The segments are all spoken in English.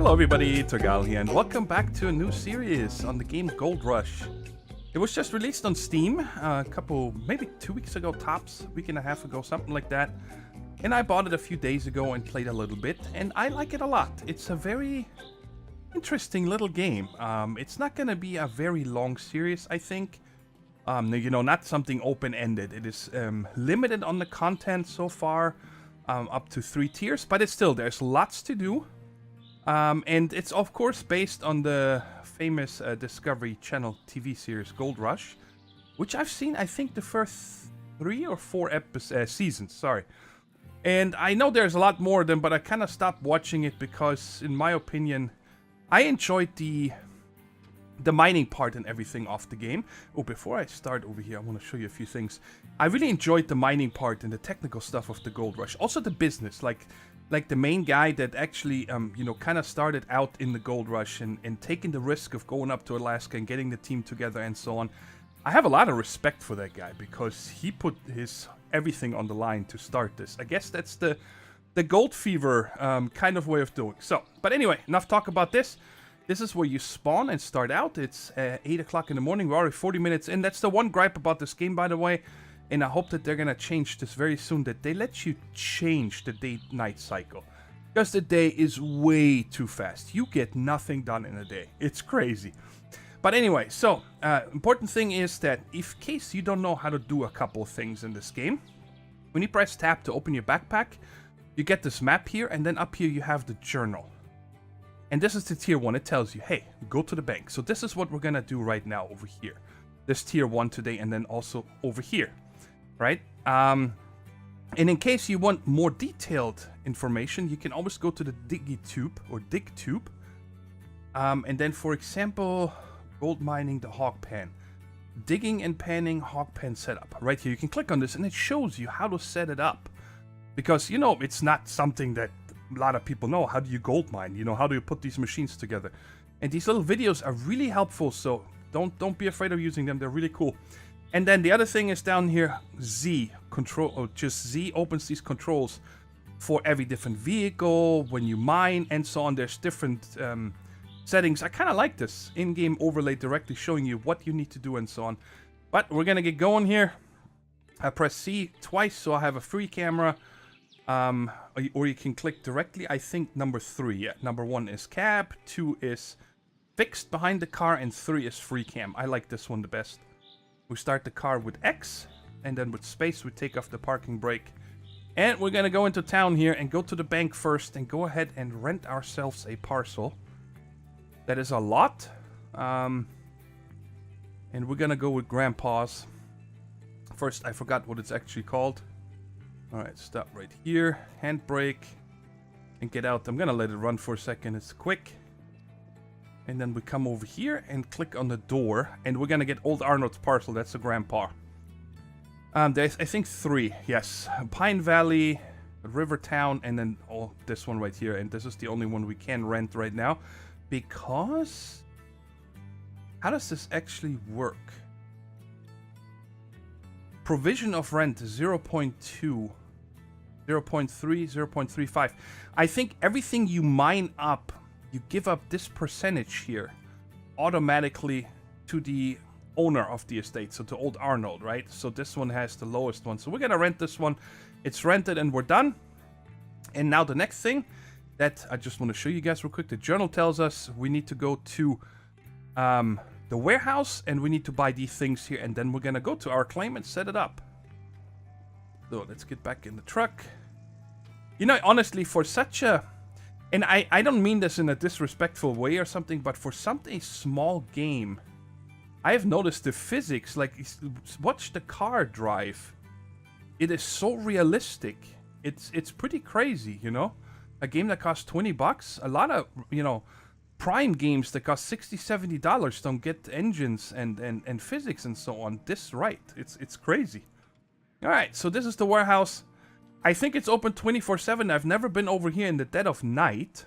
Hello everybody, Torgal here, and welcome back to a new series on the game Gold Rush. It was just released on Steam maybe 2 weeks ago tops, week and a half ago, something like that. And I bought it a few days ago and played a little bit, and I like it a lot. It's a very interesting little game. It's not going to be a very long series, I think. Not something open-ended. It is limited on the content so far, up to 3 tiers, but it's still, there's lots to do. And it's of course based on the famous Discovery Channel TV series Gold Rush, which I've seen, I think, the first 3 or 4 seasons, sorry. And I know there's a lot more of them, but I kind of stopped watching it because, in my opinion, I enjoyed the mining part and everything of the game. Oh, before I start over here, I want to show you a few things. I really enjoyed the mining part and the technical stuff of the Gold Rush. Also the business, like the main guy that actually, kind of started out in the Gold Rush and taking the risk of going up to Alaska and getting the team together and so on. I have a lot of respect for that guy because he put his everything on the line to start this. I guess that's the gold fever kind of way of doing. So, but anyway, enough talk about this. This is where you spawn and start out. It's 8 o'clock in the morning. We're already 40 minutes in. That's the one gripe about this game, by the way. And I hope that they're going to change this very soon, that they let you change the day-night cycle. Because the day is way too fast. You get nothing done in a day. It's crazy. But anyway, so, important thing is that in case you don't know how to do a couple of things in this game, when you press tab to open your backpack, you get this map here, and then up here you have the journal. And this is the tier 1. It tells you, hey, go to the bank. So this is what we're going to do right now over here. This tier 1 today, and then also over here. Right? And in case you want more detailed information, you can always go to the DigiTube or DigTube. And then, for example, gold mining the hog pan. Digging and panning hog pan setup. Right here, you can click on this and it shows you how to set it up. Because, it's not something that a lot of people know. How do you gold mine? How do you put these machines together? And these little videos are really helpful, so don't be afraid of using them. They're really cool. And then the other thing is down here, Z opens these controls for every different vehicle, when you mine, and so on. There's different settings. I kind of like this in-game overlay directly showing you what you need to do and so on. But we're going to get going here. I press C twice, so I have a free camera. Or you can click directly, I think number 3. Yeah, number 1 is cab, 2 is fixed behind the car, and 3 is free cam. I like this one the best. We start the car with X, and then with space we take off the parking brake. And we're gonna go into town here and go to the bank first and go ahead and rent ourselves a parcel. That is a lot. And we're gonna go with Grandpa's. First, I forgot what it's actually called. Alright, stop right here. Handbrake. And get out. I'm gonna let it run for a second. It's quick. And then we come over here and click on the door. And we're gonna get Old Arnold's parcel. That's a grandpa. There's, I think, 3. Yes. Pine Valley, Rivertown, and then this one right here. And this is the only one we can rent right now. Because... how does this actually work? Provision of rent 0.2, 0.3, 0.35. I think everything you mine up, you give up this percentage here automatically to the owner of the estate, so to Old Arnold, right? So this one has the lowest one. So we're gonna rent this one. It's rented and we're done. And now the next thing that I just want to show you guys real quick. The journal tells us we need to go to the warehouse and we need to buy these things here, and then we're gonna go to our claim and set it up. So let's get back in the truck. Honestly, for such a... and I don't mean this in a disrespectful way or something, but for a small game, I have noticed the physics, like, watch the car drive. It is so realistic. It's pretty crazy, A game that costs $20, a lot of, Prime games that cost $60, $70 don't get engines and physics and so on. This right. It's crazy. Alright, so this is the warehouse. I think it's open 24/7. I've never been over here in the dead of night.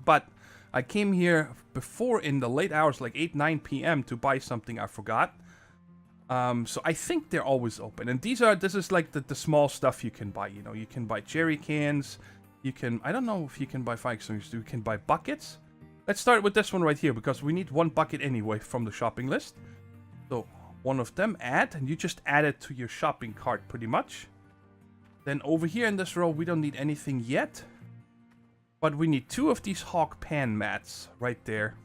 But I came here before in the late hours, like 8, 9 p.m. to buy something I forgot. So I think they're always open. And this is like the small stuff you can buy. You can buy jerry cans. You can, I don't know if you can buy fire extinguishers. You can buy buckets. Let's start with this one right here, because we need one bucket anyway from the shopping list. So, one of them, add, and you just add it to your shopping cart pretty much. Then over here in this row, we don't need anything yet. But we need 2 of these hawk pan mats right there.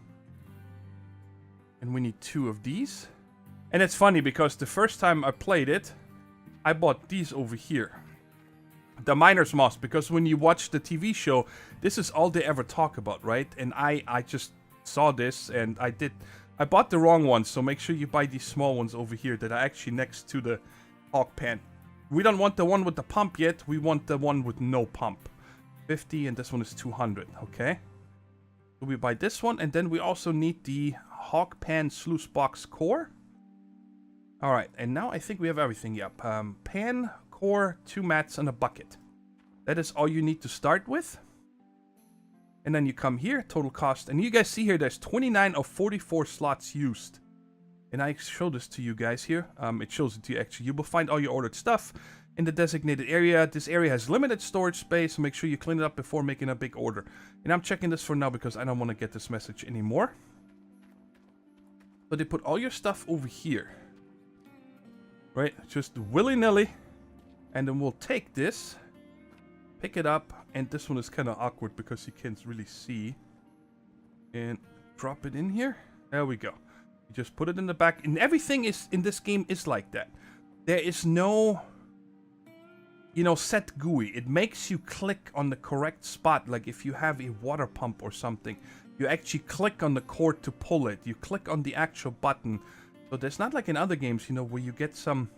And we need 2 of these. And it's funny because the first time I played it, I bought these over here. The miner's moss, because when you watch the TV show, this is all they ever talk about, right? And I just saw this and I bought the wrong ones, so make sure you buy these small ones over here that are actually next to the hawk pan. We don't want the one with the pump yet, we want the one with no pump. 50 and this one is 200, okay? So we buy this one, and then we also need the hawk pan sluice box core. Alright, and now I think we have everything, yep. Pan, core, 2 mats, and a bucket. That is all you need to start with. And then you come here, total cost. And you guys see here, there's 29 of 44 slots used. And I show this to you guys here. It shows it to you actually. You will find all your ordered stuff in the designated area. This area has limited storage space, so make sure you clean it up before making a big order. And I'm checking this for now because I don't want to get this message anymore. So they put all your stuff over here. Right? Just willy-nilly. And then we'll take this, pick it up, and this one is kind of awkward because you can't really see. And drop it in here. There we go. You just put it in the back. And everything is in this game is like that. There is no, you know, set GUI. It makes you click on the correct spot. Like if you have a water pump or something, you actually click on the cord to pull it. You click on the actual button. So there's not like in other games, you know, where you get some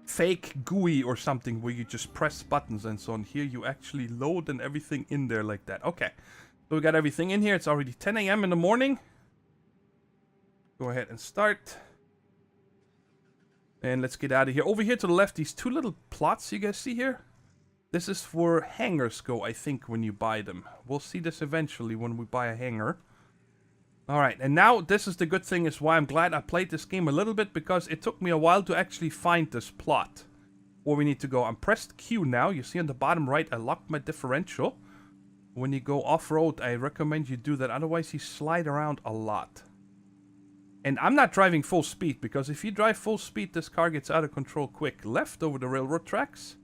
fake GUI or something where you just press buttons and so on. Here you actually load and everything in there like that. Okay, so we got everything in here. It's already 10 a.m. in the morning. Go ahead and start. And let's get out of here. Over here to the left, these 2 little plots you guys see here. This is for hangers go, I think, when you buy them. We'll see this eventually when we buy a hanger. Alright, and now this is the good thing, is why I'm glad I played this game a little bit, because it took me a while to actually find this plot where we need to go. I'm pressed Q now. You see on the bottom right, I locked my differential. When you go off-road, I recommend you do that, otherwise you slide around a lot. And I'm not driving full speed, because if you drive full speed, this car gets out of control quick. Left over the railroad tracks.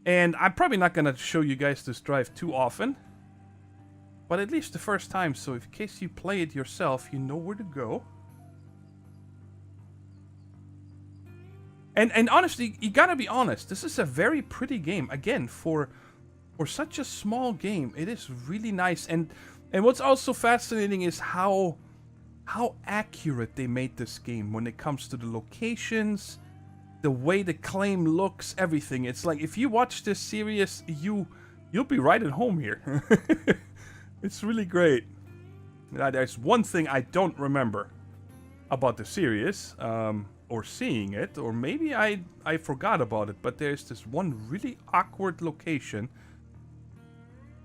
And I'm probably not going to show you guys this drive too often. But at least the first time, so in case you play it yourself, you know where to go. And honestly, you gotta be honest, this is a very pretty game. Again, for such a small game, it is really nice. And what's also fascinating is how accurate they made this game when it comes to the locations, the way the claim looks, everything. It's like if you watch this series, you'll be right at home here. It's really great. Now, there's one thing I don't remember about the series, or seeing it, or maybe I forgot about it, but there's this one really awkward location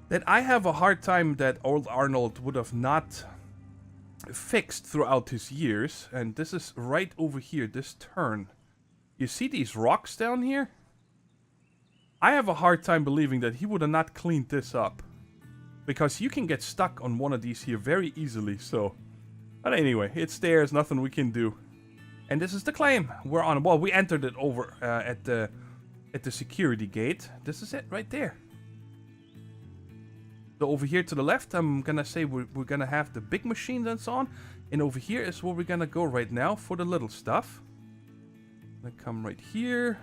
that I have a hard time that old Arnold would have not fixed throughout his years, and this is right over here, this turn. You see these rocks down here? I have a hard time believing that he would have not cleaned this up. Because you can get stuck on one of these here very easily, so... But anyway, it's there, there's nothing we can do. And this is the claim. We're on... Well, we entered it over at the security gate. This is it, right there. So over here to the left, I'm gonna say we're gonna have the big machines and so on. And over here is where we're gonna go right now for the little stuff. I'm gonna come right here.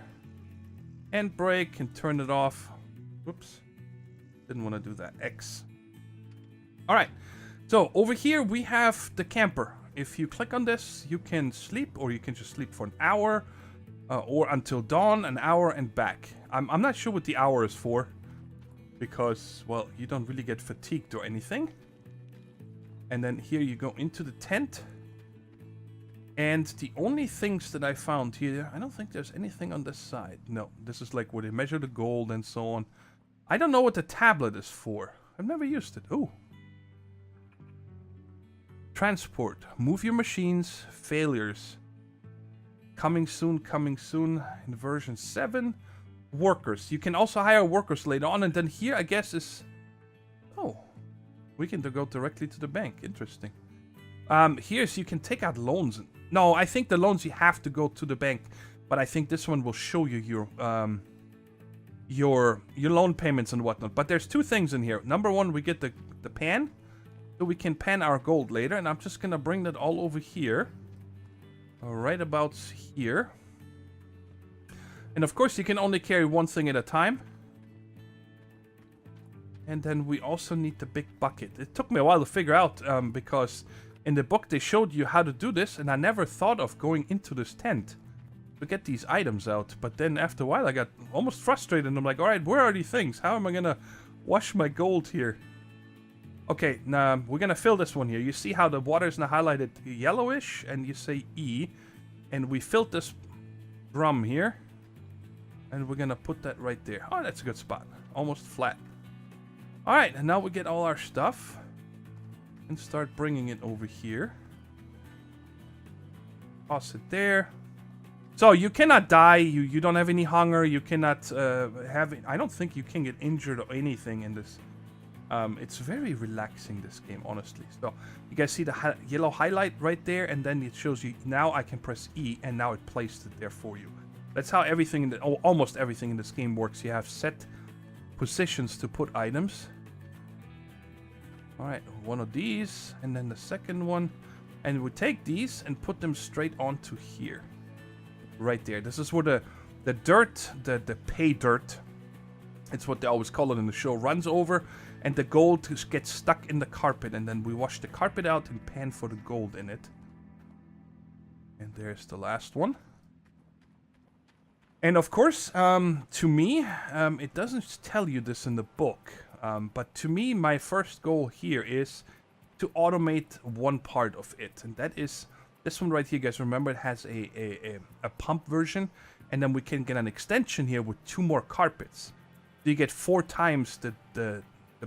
And brake and turn it off. Whoops. Didn't want to do that. X. Alright, so over here we have the camper. If you click on this, you can sleep, or you can just sleep for an hour, or until dawn, an hour and back. I'm not sure what the hour is for, because, well, you don't really get fatigued or anything. And then here you go into the tent. And the only things that I found here, I don't think there's anything on this side. No, this is like where they measure the gold and so on. I don't know what the tablet is for. I've never used it. Oh. Transport. Move your machines. Failures. coming soon in version 7. Workers. You can also hire workers later on, and then here I guess is... Oh, we can go directly to the bank. Interesting. Here's you can take out loans. No, I think the loans you have to go to the bank, but I think this one will show you your loan payments and whatnot. But there's two things in here. Number one, we get the pan, so we can pan our gold later, and I'm just gonna bring that all over here, right about here. And of course, you can only carry one thing at a time. And then we also need the big bucket. It took me a while to figure out because in the book they showed you how to do this, and I never thought of going into this tent to get these items out. But then after a while I got almost frustrated, and I'm like, alright, where are these things? How am I gonna wash my gold here? Okay, now we're gonna fill this one here. You see how the water is now highlighted yellowish, and you say E, and we filled this drum here, and we're gonna put that right there. Oh, that's a good spot. Almost flat. Alright, and now we get all our stuff and start bringing it over here. Toss it there. So you cannot die, you don't have any hunger, you cannot have... I don't think you can get injured or anything in this. It's very relaxing, this game, honestly. So you guys see the yellow highlight right there, and then it shows you, now I can press E, and now it placed it there for you. That's how everything, almost everything in this game works. You have set positions to put items. Alright, one of these, and then the second one. And we take these and put them straight onto here. Right there. This is where the dirt, the pay dirt, it's what they always call it in the show, runs over, and the gold gets stuck in the carpet, and then we wash the carpet out and pan for the gold in it. And there's the last one. And of course, to me, it doesn't tell you this in the book, but to me, my first goal here is to automate one part of it, and that is this one right here, guys. Remember, it has a pump version, and then we can get an extension here with 2 more carpets. So you get 4 times the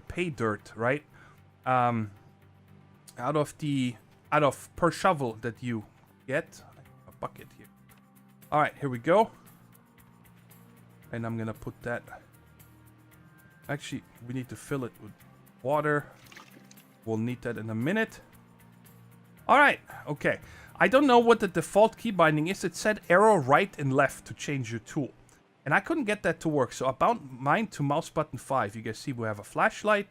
pay dirt, right? Out of per shovel that you get. A bucket here. All right, here we go. And I'm gonna put that. Actually, we need to fill it with water. We'll need that in a minute. All right, okay. I don't know what the default key binding is. It said arrow right and left to change your tool. And I couldn't get that to work, so I bound mine to mouse button 5. You guys see we have a flashlight,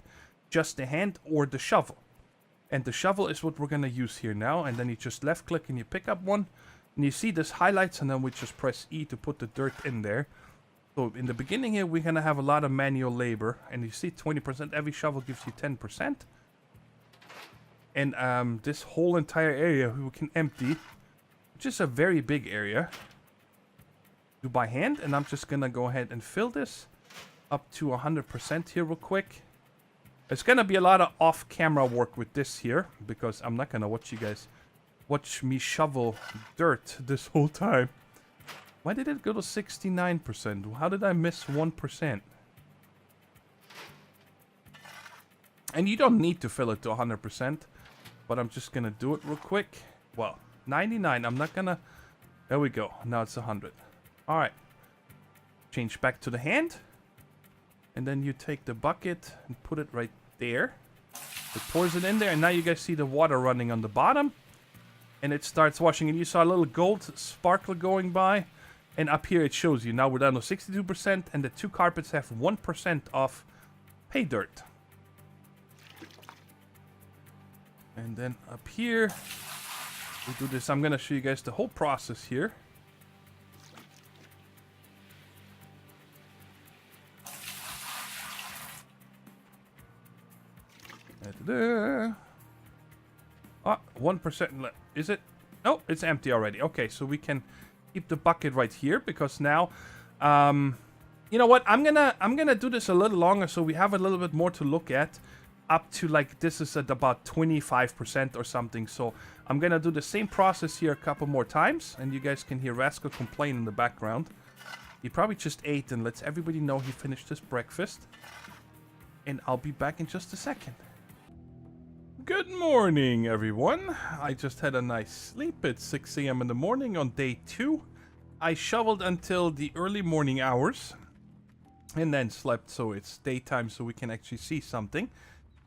just a hand, or the shovel. And the shovel is what we're gonna use here now. And then you just left click and you pick up one. And you see this highlights, and then we just press E to put the dirt in there. So in the beginning here, we're gonna have a lot of manual labor. And you see 20%, every shovel gives you 10%. And this whole entire area we can empty, which is a very big area, do by hand. And I'm just gonna go ahead and fill this up to 100% here real quick. It's gonna be a lot of off-camera work with this here, because I'm not gonna watch me shovel dirt this whole time. Why did it go to 69%? How did I miss 1%? And you don't need to fill it to 100%. But I'm just gonna do it real quick. Well, 99. I'm not gonna... There we go. Now it's 100. Alright. Change back to the hand. And then you take the bucket and put it right there. It pours it in there. And now you guys see the water running on the bottom. And it starts washing. And you saw a little gold sparkle going by. And up here it shows you. Now we're down to 62%. And the 2 carpets have 1% of pay dirt. And then up here, we do this. I'm going to show you guys the whole process here. Ah, 1% left. Is it? No, it's empty already. Okay, so we can keep the bucket right here, because now, you know what? I'm gonna do this a little longer, so we have a little bit more to look at. Up to, like, this is at about 25% or something. So I'm gonna do the same process here a couple more times, and you guys can hear Rascal complain in the background. He probably just ate and lets everybody know he finished his breakfast. And I'll be back in just a second. Good morning, everyone. I just had a nice sleep at 6 a.m. in the morning on day 2. I shoveled until the early morning hours and then slept, so it's daytime, so we can actually see something.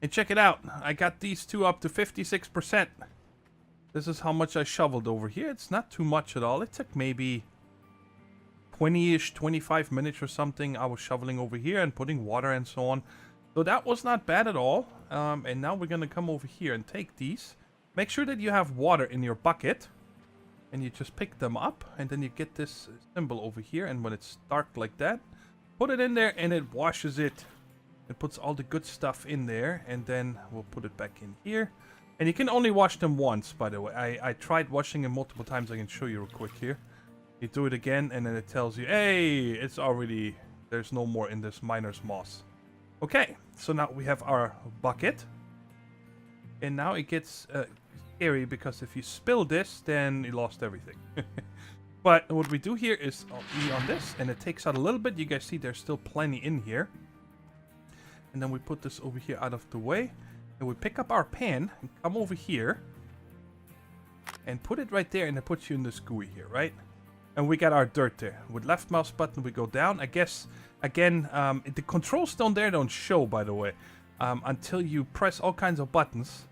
And check it out. I got these two up to 56%. This is how much I shoveled over here. It's not too much at all. It took maybe 20-ish, 25 minutes or something. I was shoveling over here and putting water and so on. So that was not bad at all. And now we're going to come over here and take these. Make sure that you have water in your bucket. And you just pick them up. And then you get this symbol over here. And when it's dark like that, put it in there and it washes it. It puts all the good stuff in there. And then we'll put it back in here. And you can only wash them once, by the way. I tried washing them multiple times. I can show you real quick here. You do it again, and then it tells you, hey, it's already, there's no more in this miner's moss. Okay, so now we have our bucket. And now it gets scary, because if you spill this, then you lost everything. But what we do here is E on this, and it takes out a little bit. You guys see there's still plenty in here. And then we put this over here out of the way. And we pick up our pan and come over here and put it right there, and it puts you in this GUI here, right? And we got our dirt there. With left mouse button, we go down. I guess, again, the controls down there don't show, by the way, until you press all kinds of buttons.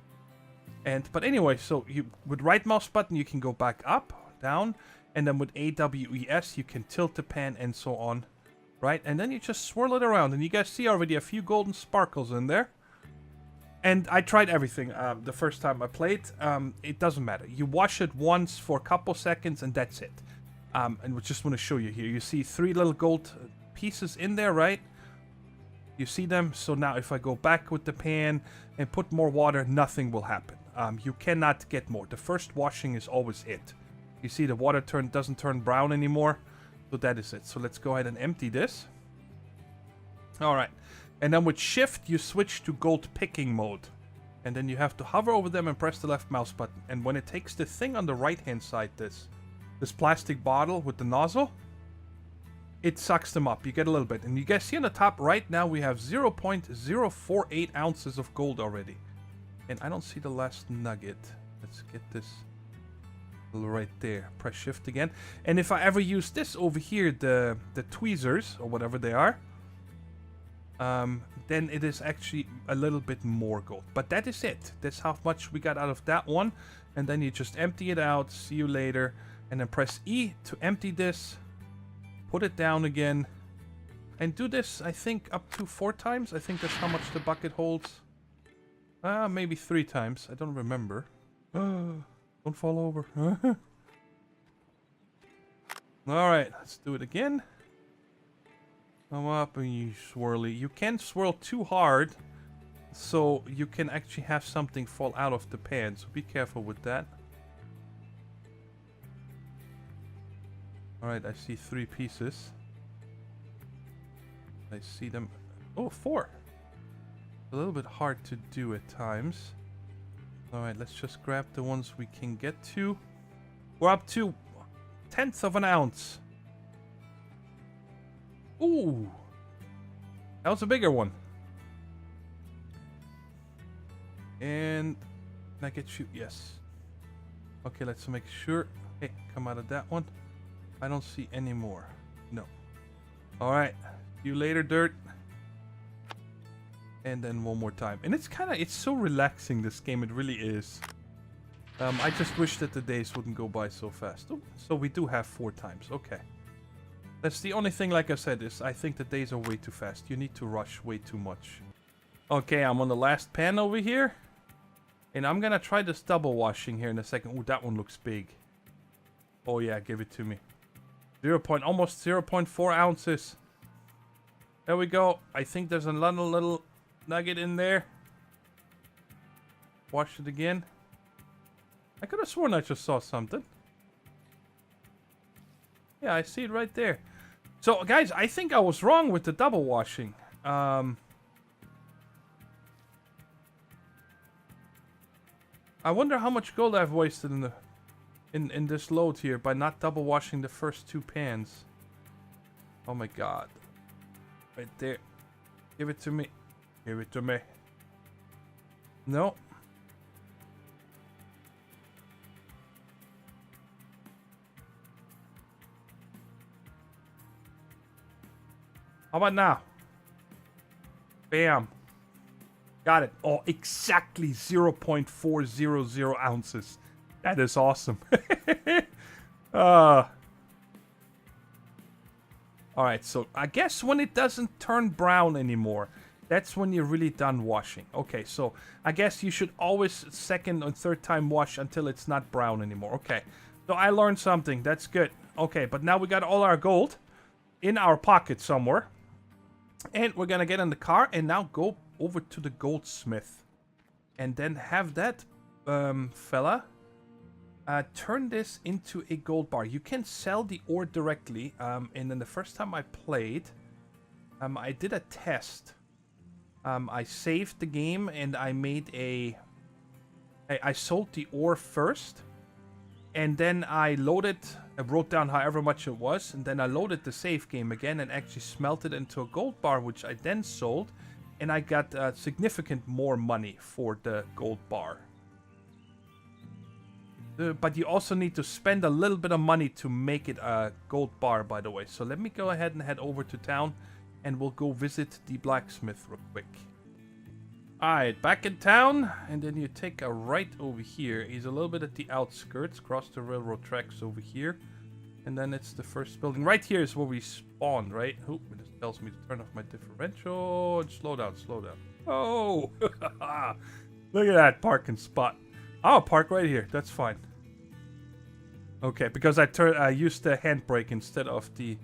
But anyway, so with right mouse button, you can go back up, down, and then with AWES, you can tilt the pan and so on, right? And then you just swirl it around, and you guys see already a few golden sparkles in there. And I tried everything the first time I played. It doesn't matter. You wash it once for a couple seconds and that's it. And we just want to show you here. You see 3 little gold pieces in there, right? You see them? So now if I go back with the pan and put more water, nothing will happen. You cannot get more. The first washing is always it. You see the water doesn't turn brown anymore. So that is it. So let's go ahead and empty this. All right. And then with shift, you switch to gold picking mode. And then you have to hover over them and press the left mouse button. And when it takes the thing on the right hand side, this plastic bottle with the nozzle, it sucks them up. You get a little bit. And you guys see on the top right now, we have 0.048 ounces of gold already. And I don't see the last nugget. Let's get this right there. Press shift again. And if I ever use this over here, the tweezers, or whatever they are, then it is actually a little bit more gold. But that is it. That's how much we got out of that one. And then you just empty it out. See you later. And then press E to empty this. Put it down again. And do this, I think, up to 4 times. I think that's how much the bucket holds. Maybe 3 times. I don't remember. Don't fall over. Alright, let's do it again. Come up and you swirly. You can't swirl too hard, so you can actually have something fall out of the pan. So be careful with that. Alright, I see 3 pieces. I see them. Oh, 4. A little bit hard to do at times. Alright, let's just grab the ones we can get to. We're up to 1/10 of an ounce. Ooh, that was a bigger one. And can I get you? Yes. Okay, let's make sure. Hey, come out of that one. I don't see any more. No. All right. See you later, dirt. And then one more time. And it's so relaxing, this game. It really is. I just wish that the days wouldn't go by so fast. Oh, so we do have 4 times. Okay. That's the only thing, like I said, is I think the days are way too fast. You need to rush way too much. Okay, I'm on the last pan over here. And I'm gonna try this double washing here in a second. Ooh, that one looks big. Oh yeah, give it to me. Almost 0.4 ounces. There we go. I think there's another little nugget in there. Wash it again. I could have sworn I just saw something. Yeah, I see it right there. So, guys, I think I was wrong with the double washing. I wonder how much gold I've wasted in this load here by not double washing the first 2 pans. Oh my god. Right there. Give it to me. Give it to me. No. How about now? Bam. Got it. Oh, exactly 0.400 ounces. That is awesome. Alright, so I guess when it doesn't turn brown anymore, that's when you're really done washing. Okay, so I guess you should always second and third time wash until it's not brown anymore. Okay, so I learned something. That's good. Okay, but now we got all our gold in our pocket somewhere. And we're gonna get in the car and now go over to the goldsmith. And then have that fella turn this into a gold bar. You can sell the ore directly. And then the first time I played, I did a test. I saved the game and I made I sold the ore first. And then I wrote down however much it was, and then I loaded the save game again and actually smelted into a gold bar, which I then sold, and I got significant more money for the gold bar. But you also need to spend a little bit of money to make it a gold bar, by the way. So let me go ahead and head over to town, and we'll go visit the blacksmith real quick. Alright, back in town, and then you take a right over here. He's a little bit at the outskirts, cross the railroad tracks over here. And then it's the first building. Right here is where we spawned, right? Oh, this tells me to turn off my differential. And slow down, slow down. Oh! Look at that parking spot. I'll park right here, that's fine. Okay, because I used the handbrake instead of the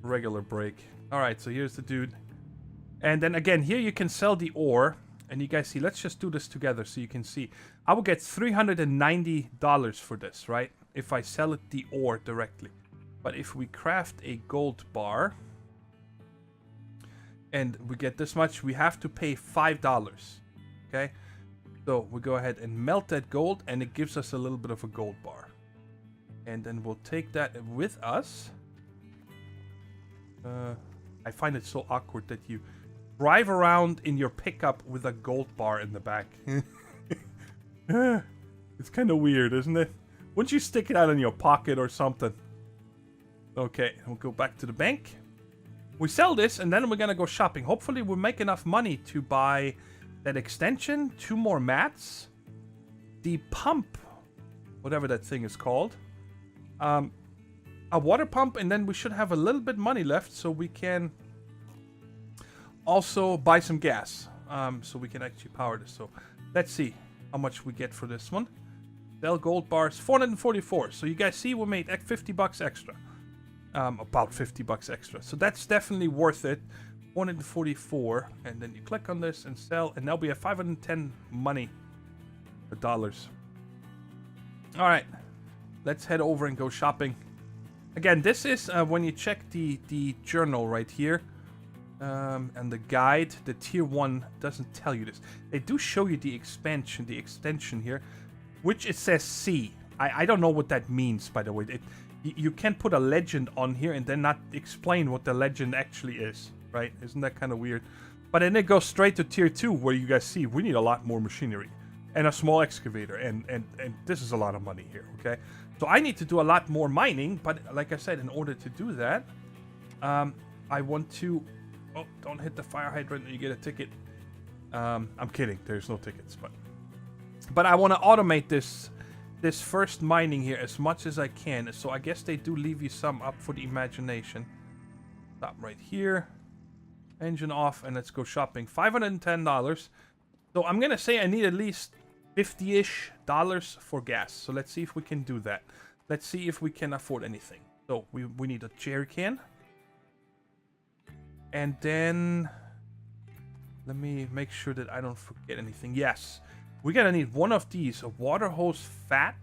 regular brake. Alright, so here's the dude. And then again, here you can sell the ore. And you guys see, let's just do this together so you can see. I will get $390 for this, right? If I sell it the ore directly. But if we craft a gold bar, and we get this much, we have to pay $5. Okay? So we go ahead and melt that gold, and it gives us a little bit of a gold bar. And then we'll take that with us. I find it so awkward that you drive around in your pickup with a gold bar in the back. It's kind of weird, isn't it? Wouldn't you stick it out in your pocket or something? Okay, we'll go back to the bank. We sell this, and then we're gonna go shopping. Hopefully we'll make enough money to buy that extension, 2 more mats, the pump, whatever that thing is called, a water pump, and then we should have a little bit money left so we can also buy some gas, so we can actually power this. So let's see how much we get for this one. Sell gold bars, 444. So you guys see we made 50 bucks extra. About 50 bucks extra. So that's definitely worth it. 444. And then you click on this and sell. And now we have 510 money. Dollars. Alright. Let's head over and go shopping. Again, this is when you check the journal right here. And the guide, the tier 1 doesn't tell you this. They do show you the extension here, which it says C. I don't know what that means, by the way. You can't put a legend on here and then not explain what the legend actually is, right? Isn't that kind of weird? But then it goes straight to tier 2, where you guys see we need a lot more machinery and a small excavator, and this is a lot of money here, okay? So I need to do a lot more mining, but like I said, in order to do that, I want to... Oh, don't hit the fire hydrant or you get a ticket. I'm kidding. There's no tickets, but I want to automate this first mining here as much as I can. So I guess they do leave you some up for the imagination. Stop right here. Engine off, and let's go shopping. $510. So I'm gonna say I need at least $50-ish for gas. So let's see if we can do that. Let's see if we can afford anything. So we need a jerry can. And then, let me make sure that I don't forget anything. Yes, we're gonna need one of these, a water hose fat.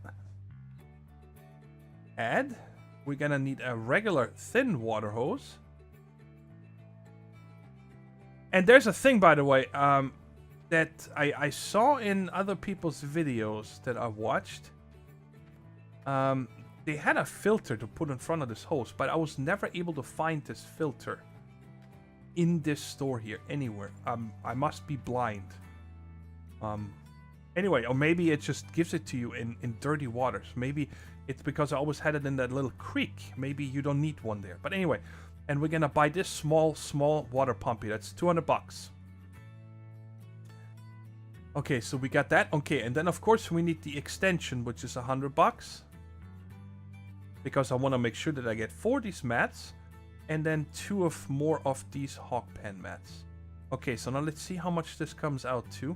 And we're gonna need a regular thin water hose. And there's a thing, by the way, that I saw in other people's videos that I watched. They had a filter to put in front of this hose, but I was never able to find this filter in this store here anywhere. I must be blind. Anyway, or maybe it just gives it to you in dirty waters. Maybe it's because I always had it in that little creek. Maybe you don't need one there. But anyway, And we're gonna buy this small water pump here. That's 200 bucks. Okay, so we got that. Okay, and then of course we need the extension, which is 100 bucks. Because I want to make sure that I get 4 of these mats. And then 2 more of these hog pen mats. Okay, so now let's see how much this comes out to.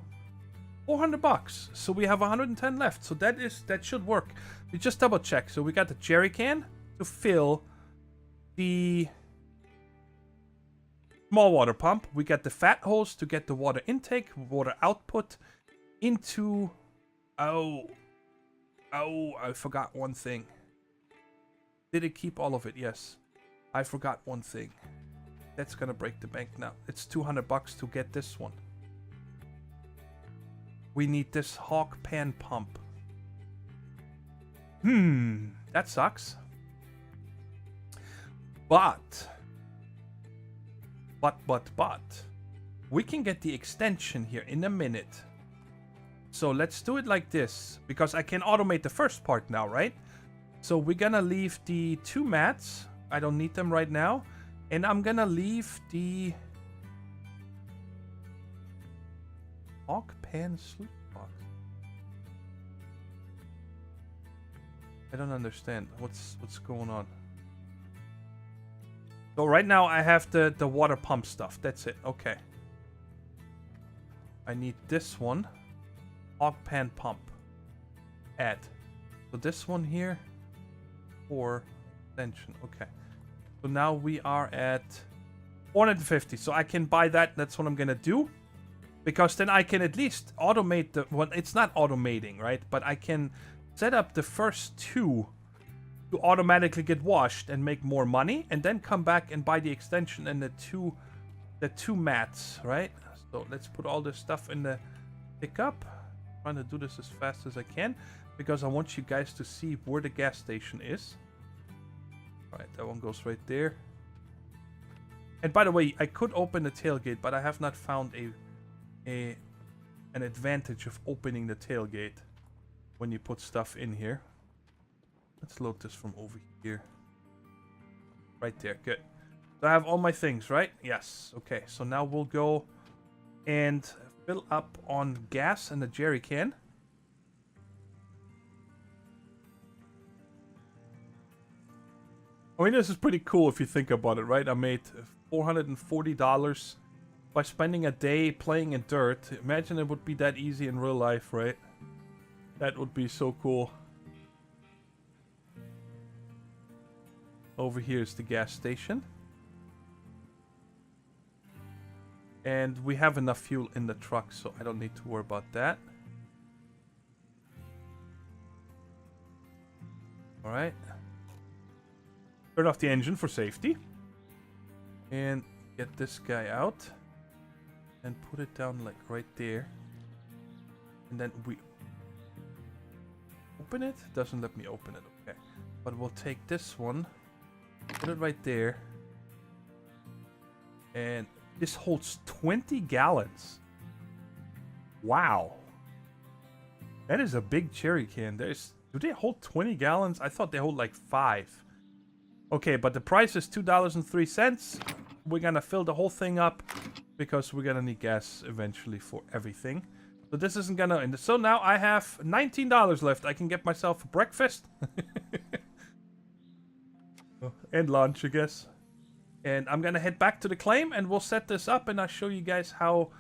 400 bucks. So we have 110 left. So that should work. We just double check. So we got the jerry can to fill the small water pump. We got the fat hose to get the water intake, water output into... Oh, I forgot one thing. Did it keep all of it? Yes. I forgot one thing. That's gonna break the bank now. It's 200 bucks to get this one. We need this hog pan pump. That sucks. But. We can get the extension here in a minute. So let's do it like this. Because I can automate the first part now, right? So we're gonna leave the 2 mats. I don't need them right now. And I'm gonna leave the hog pan sleep box. I don't understand. What's going on? So right now I have the water pump stuff. That's it. Okay. I need this one. Hog pan pump. Add. So this one here. Or extension. Okay. So now we are at 450. So I can buy that. That's what I'm going to do. Because then I can at least automate the... Well, it's not automating, right? But I can set up the first 2 to automatically get washed and make more money. And then come back and buy the extension and the two mats, right? So let's put all this stuff in the pickup. I'm trying to do this as fast as I can. Because I want you guys to see where the gas station is. Alright, that one goes right there. And by the way, I could open the tailgate, but I have not found an advantage of opening the tailgate when you put stuff in here. Let's load this from over here. Right there, good. So I have all my things, right? Yes. Okay, so now we'll go and fill up on gas in the jerry can. I mean, this is pretty cool if you think about it, right? I made $440 by spending a day playing in dirt. Imagine it would be that easy in real life, right? That would be so cool. Over here is the gas station. And we have enough fuel in the truck, so I don't need to worry about that. Alright. Turn off the engine for safety. And get this guy out. And put it down like right there. And then we open it. Doesn't let me open it. Okay. But we'll take this one. Put it right there. And this holds 20 gallons. Wow. That is a big cherry can. Do they hold 20 gallons? I thought they hold like 5. Okay, but the price is $2.03. We're gonna fill the whole thing up because we're gonna need gas eventually for everything. So this isn't gonna end. So now I have $19 left. I can get myself a breakfast. And lunch, I guess. And I'm gonna head back to the claim and we'll set this up and I'll show you guys how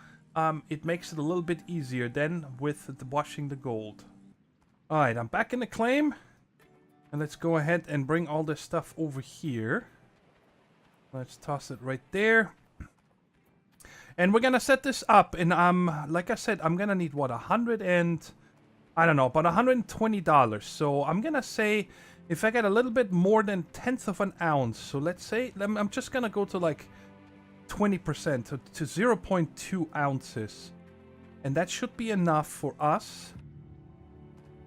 it makes it a little bit easier then with washing the gold. Alright, I'm back in the claim. And let's go ahead and bring all this stuff over here. Let's toss it right there. And we're gonna set this up. And like I said, I'm gonna need what, about $120. So I'm gonna say if I get a little bit more than 1/10 of an ounce. So let's say I'm just gonna go to like 20% to 0.2 ounces. And that should be enough for us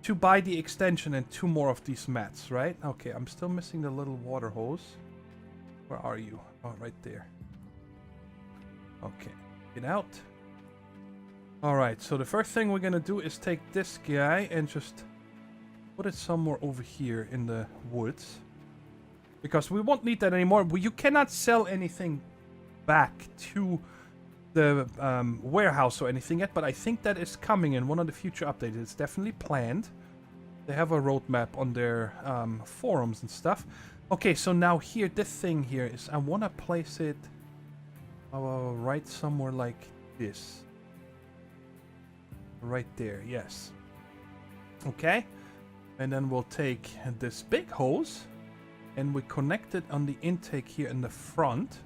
to buy the extension and 2 more of these mats, right? Okay, I'm still missing the little water hose. Where are you? Oh, right there. Okay, get out. Alright, so the first thing we're gonna do is take this guy and just put it somewhere over here in the woods. because we won't need that anymore. You cannot sell anything back to the warehouse or anything yet, but I think that is coming in one of the future updates. It's definitely planned. They have a roadmap on their forums and stuff. Okay, so now here, this thing here is, I want to place it right somewhere like this. Right there, yes. Okay, and then we'll take this big hose and we connect it on the intake here in the front.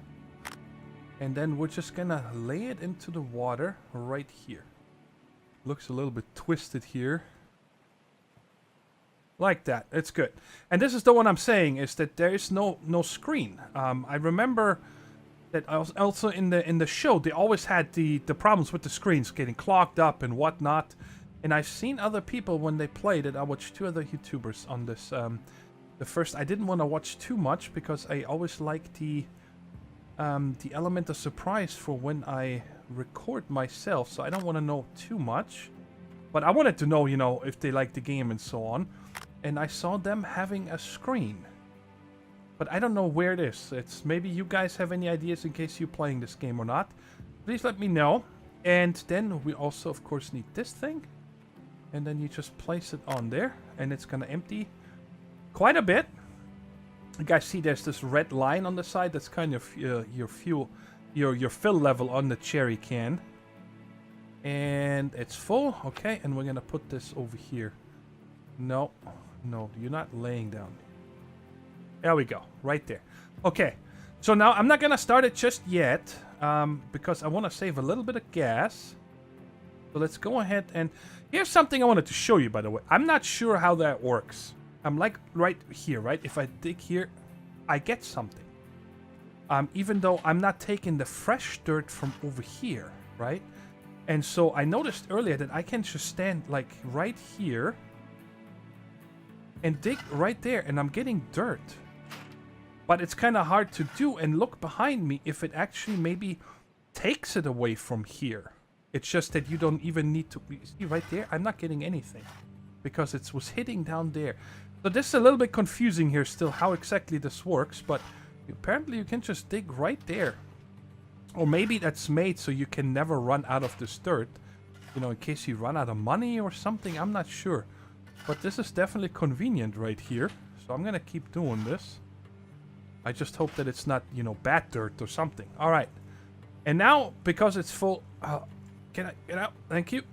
And then we're just gonna lay it into the water right here. Looks a little bit twisted here. Like that, it's good. And this is the one I'm saying, is that there is no screen. I remember that also in the show, they always had the problems with the screens getting clogged up and whatnot. And I've seen other people when they played it. I watched 2 other YouTubers on this. The first, I didn't want to watch too much because I always like the element of surprise for when I record myself. So I don't want to know too much. But I wanted to know, you know, if they like the game and so on. And I saw them having a screen. But I don't know where it is. It's maybe you guys have any ideas in case you're playing this game or not. Please let me know. And then we also, of course, need this thing. And then you just place it on there. And it's going to empty quite a bit. You guys see there's this red line on the side. That's kind of your fuel, your fill level on the cherry can. And it's full. Okay, and we're going to put this over here. No, you're not laying down. There we go, right there. Okay, so now I'm not going to start it just yet because I want to save a little bit of gas. So let's go ahead and... Here's something I wanted to show you, by the way. I'm not sure how that works. I'm like right here, right? If I dig here, I get something. Even though I'm not taking the fresh dirt from over here, right? And so I noticed earlier that I can just stand like right here and dig right there, and I'm getting dirt. But it's kind of hard to do, and look behind me if it actually maybe takes it away from here. It's just that you don't even need to... See right there? I'm not getting anything because it was hitting down there. So this is a little bit confusing here still how exactly this works, but apparently you can just dig right there. Or maybe that's made so you can never run out of this dirt. You know, in case you run out of money or something, I'm not sure. But this is definitely convenient right here. So I'm going to keep doing this. I just hope that it's not, you know, bad dirt or something. All right. And now, because it's full... can I get out? Thank you.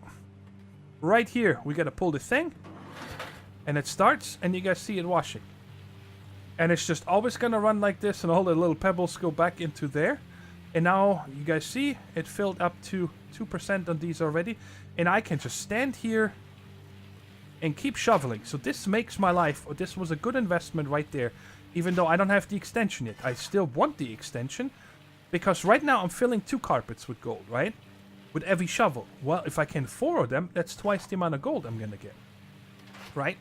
Right here, we got to pull the thing. And it starts, and you guys see it washing. And it's just always going to run like this, and all the little pebbles go back into there. And now, you guys see, it filled up to 2% on these already. And I can just stand here and keep shoveling. So this makes my life... This was a good investment right there. Even though I don't have the extension yet. I still want the extension. Because right now, I'm filling 2 carpets with gold, right? With every shovel. Well, if I can 4 of them, that's twice the amount of gold I'm going to get. Right?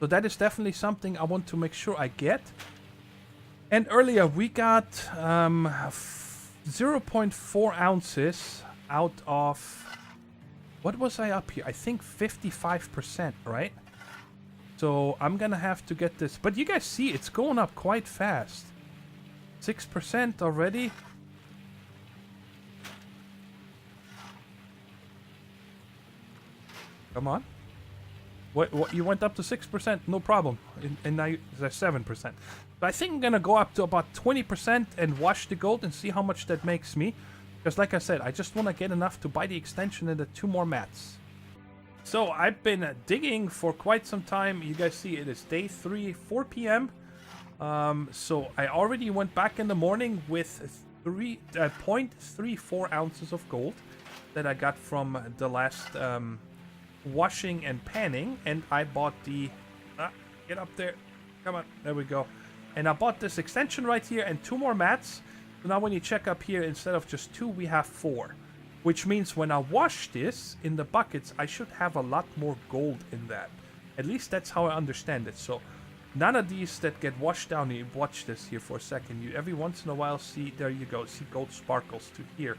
So that is definitely something I want to make sure I get. And earlier we got 0.4 ounces out of... What was I up here? I think 55%, right? So I'm going to have to get this. But you guys see, it's going up quite fast. 6% already. Come on. What? You went up to 6%, no problem. And now there's 7%. So I think I'm going to go up to about 20% and wash the gold and see how much that makes me. Because like I said, I just want to get enough to buy the extension and the 2 more mats. So I've been digging for quite some time. You guys see it is day 3, 4 p.m. So I already went back in the morning with 0.34 ounces of gold that I got from the last... washing and panning, and I bought the get up there, come on, there we go, and I bought this extension right here and 2 more mats. So now when you check up here, instead of just 2 we have 4, which means when I wash this in the buckets I should have a lot more gold in that. At least that's how I understand it. So none of these that get washed down, you watch this here for a second, you every once in a while see, there you go, see gold sparkles to here.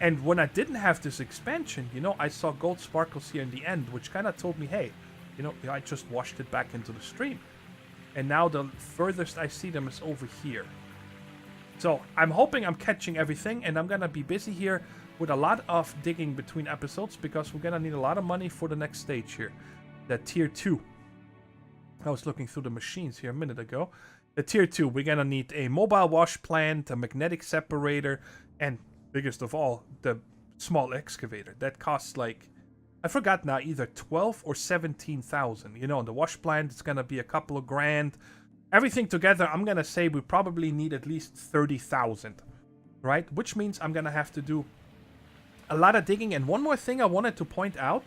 And when I didn't have this expansion, you know, I saw gold sparkles here in the end, which kind of told me, hey, you know, I just washed it back into the stream. And now the furthest I see them is over here. So I'm hoping I'm catching everything, and I'm going to be busy here with a lot of digging between episodes because we're going to need a lot of money for the next stage here. The tier 2. I was looking through the machines here a minute ago. The tier 2, we're going to need a mobile wash plant, a magnetic separator, and biggest of all, the small excavator. That costs like, I forgot now, either 12 or 17,000. You know, the wash plant, it's going to be a couple of grand. Everything together, I'm going to say we probably need at least 30,000, right? Which means I'm going to have to do a lot of digging. And one more thing I wanted to point out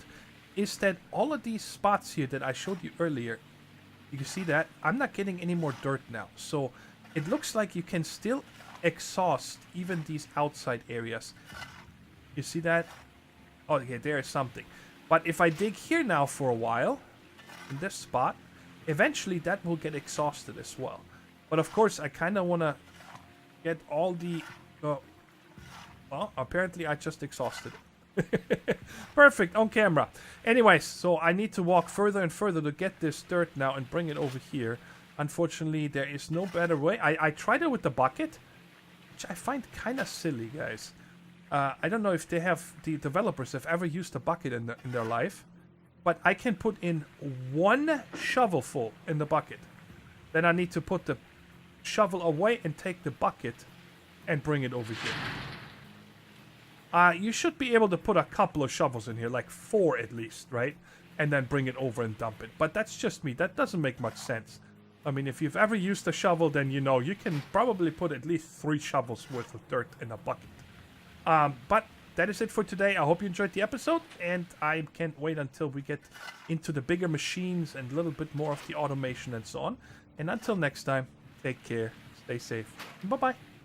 is that all of these spots here that I showed you earlier, you can see that I'm not getting any more dirt now. So it looks like you can still exhaust even these outside areas. You see that? Oh, okay, there is something. But if I dig here now for a while, in this spot, eventually that will get exhausted as well. But of course, I kind of want to get all the... well, apparently I just exhausted it. Perfect, on camera. Anyways, so I need to walk further and further to get this dirt now and bring it over here. Unfortunately, there is no better way. I tried it with the bucket, which I find kind of silly, guys. I don't know if the developers have ever used a bucket in their life. But I can put in one shovelful in the bucket. Then I need to put the shovel away and take the bucket and bring it over here. You should be able to put a couple of shovels in here, like 4 at least, right? And then bring it over and dump it. But that's just me. That doesn't make much sense. I mean, if you've ever used a shovel, then you know you can probably put at least 3 shovels worth of dirt in a bucket. But that is it for today. I hope you enjoyed the episode, and I can't wait until we get into the bigger machines and a little bit more of the automation and so on. And until next time, take care, stay safe, bye-bye.